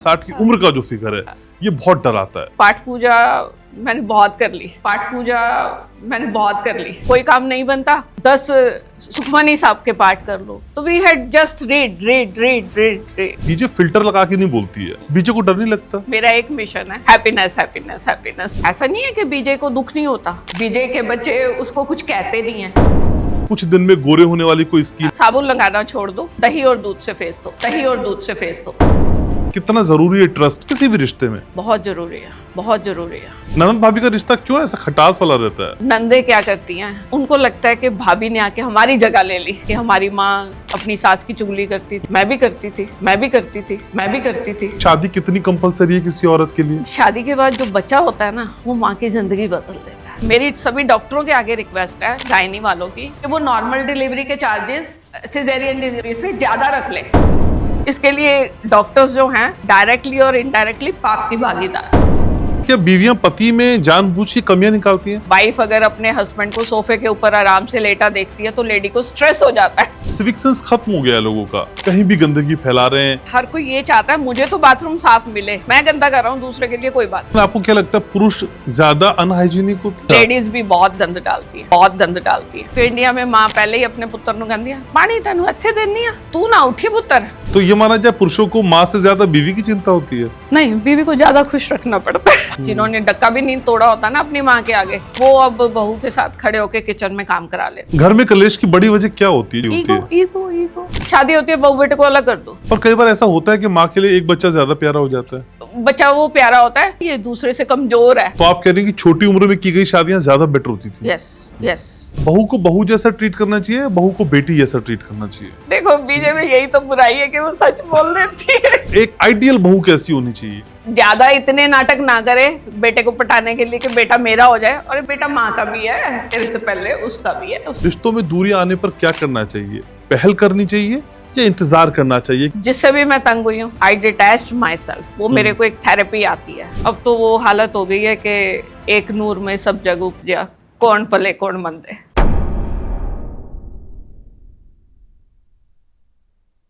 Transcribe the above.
60 की उम्र का जो फिगर है ये बहुत डराता है। पाठ पूजा मैंने बहुत कर ली, पाठ पूजा मैंने बहुत कर ली, कोई काम नहीं बनता 10 सुखमनी साहब के पाठ कर लो। तो वी हैड जस्ट रीड। बीजे फिल्टर लगा के नहीं बोलती है, बीजे को डर नहीं लगता। मेरा एक मिशन है हैप्पीनेस हैप्पीनेस हैप्पीनेस। ऐसा नहीं है कि बीजे को दुख नहीं होता, बीजे के बच्चे उसको कुछ कहते नहीं है। कुछ दिन में गोरे होने वाली कोई स्कीम। साबुन लगाना छोड़ दो, दही और दूध से फेस दो, दही और दूध से फेस दो। कितना जरूरी है ट्रस्ट किसी भी रिश्ते में? बहुत जरूरी है, बहुत जरूरी है। ननद भाभी का रिश्ता क्यों ऐसा खटास वाला रहता है? नंदे क्या करती हैं, उनको लगता है कि भाभी ने आके हमारी जगह ले ली, कि हमारी माँ अपनी सास की चुगली करती थी, मैं भी करती थी, मैं भी करती थी, मैं भी करती थी। शादी कितनी कंपलसरी है किसी औरत के लिए? शादी के बाद जो बच्चा होता है ना, वो माँ की जिंदगी बदल देता है। मेरी सभी डॉक्टरों के आगे रिक्वेस्ट है, गायनी वालों की, कि वो नॉर्मल डिलीवरी के चार्जेस सिजेरियन डिलीवरी से ज्यादा रख ले। इसके लिए डॉक्टर्स जो हैं डायरेक्टली और इनडायरेक्टली पाप की भागीदार। क्या बीवियां पति में जानबूझ की कमियां निकालती हैं? वाइफ अगर अपने हस्बैंड को सोफे के ऊपर आराम से लेटा देखती है तो लेडी को स्ट्रेस हो जाता है। सिविक सेंस खत्म हो गया है लोगों का, कहीं भी गंदगी फैला रहे हैं। हर कोई ये चाहता है मुझे तो बाथरूम साफ मिले, मैं गंदा कर रहा हूँ दूसरे के लिए कोई बात। आपको क्या लगता है पुरुष ज्यादा अनहाइजीनिक होते हैं? लेडीज भी बहुत गंद डालती है, बहुत गंद डालती है। तो इंडिया में माँ पहले ही अपने पुत्र को कहती है, पानी तेन अच्छे देनी है, तू ना उठी पुत्र। तो ये माना जाए पुरुषों को माँ से ज्यादा बीवी की चिंता होती है? नहीं, बीवी को ज्यादा खुश रखना पड़ता है। जिन्होंने डक्का भी नहीं तोड़ा होता ना अपनी माँ के आगे, वो अब बहू के साथ खड़े होके किचन में काम करा लेते। घर में कलेश की बड़ी वजह क्या होती है? ईगो। शादी होती है, बहू बेटे को अलग कर दो। और कई बार ऐसा होता है कि माँ के लिए एक बच्चा ज्यादा प्यारा हो जाता है। बच्चा वो प्यारा होता है, ये दूसरे से कमजोर है। तो आप कह रहे हैं कि छोटी उम्र में की गई शादियां ज्यादा बेटर होती थी? यस। बहू को बहू जैसा ट्रीट करना चाहिए, बहू को बेटी जैसा ट्रीट करना चाहिए? देखो बीजे में यही तो बुराई है कि वो सच बोल देती है। एक आइडियल बहू कैसी होनी चाहिए? ज्यादा इतने नाटक ना करे बेटे को पटाने के लिए कि बेटा मेरा हो जाए, और बेटा माँ का भी है, तेरे से पहले उसका भी है। रिश्तों में दूरी आने पर क्या करना चाहिए? पहल करनी चाहिए या इंतजार करना चाहिए? जिससे भी मैं तंग हुई हूँ, आई डिटैच्ड माई सेल्फ, वो मेरे को एक थेरेपी आती है। अब तो वो हालत हो गई है कि एक नूर में सब जग उपजा, कौन पले कौन मंदे।